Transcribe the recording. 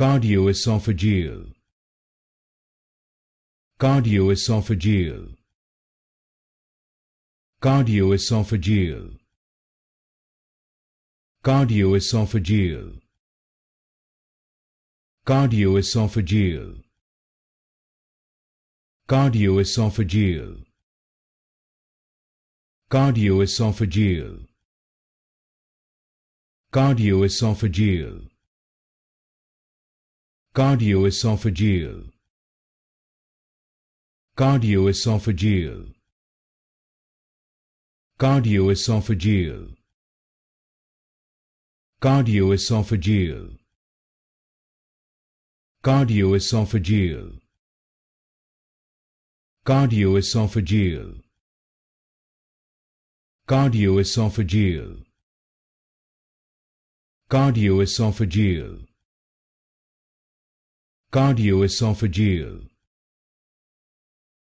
Cardioesophageal, Cardioesophageal, Cardioesophageal, Cardioesophageal, Cardioesophageal, Cardioesophageal, Cardioesophageal, Cardioesophageal, Cardioesophageal, Cardioesophageal, Cardioesophageal, Cardioesophageal, Cardioesophageal, Cardioesophageal, Cardioesophageal, Cardioesophageal, Cardioesophageal,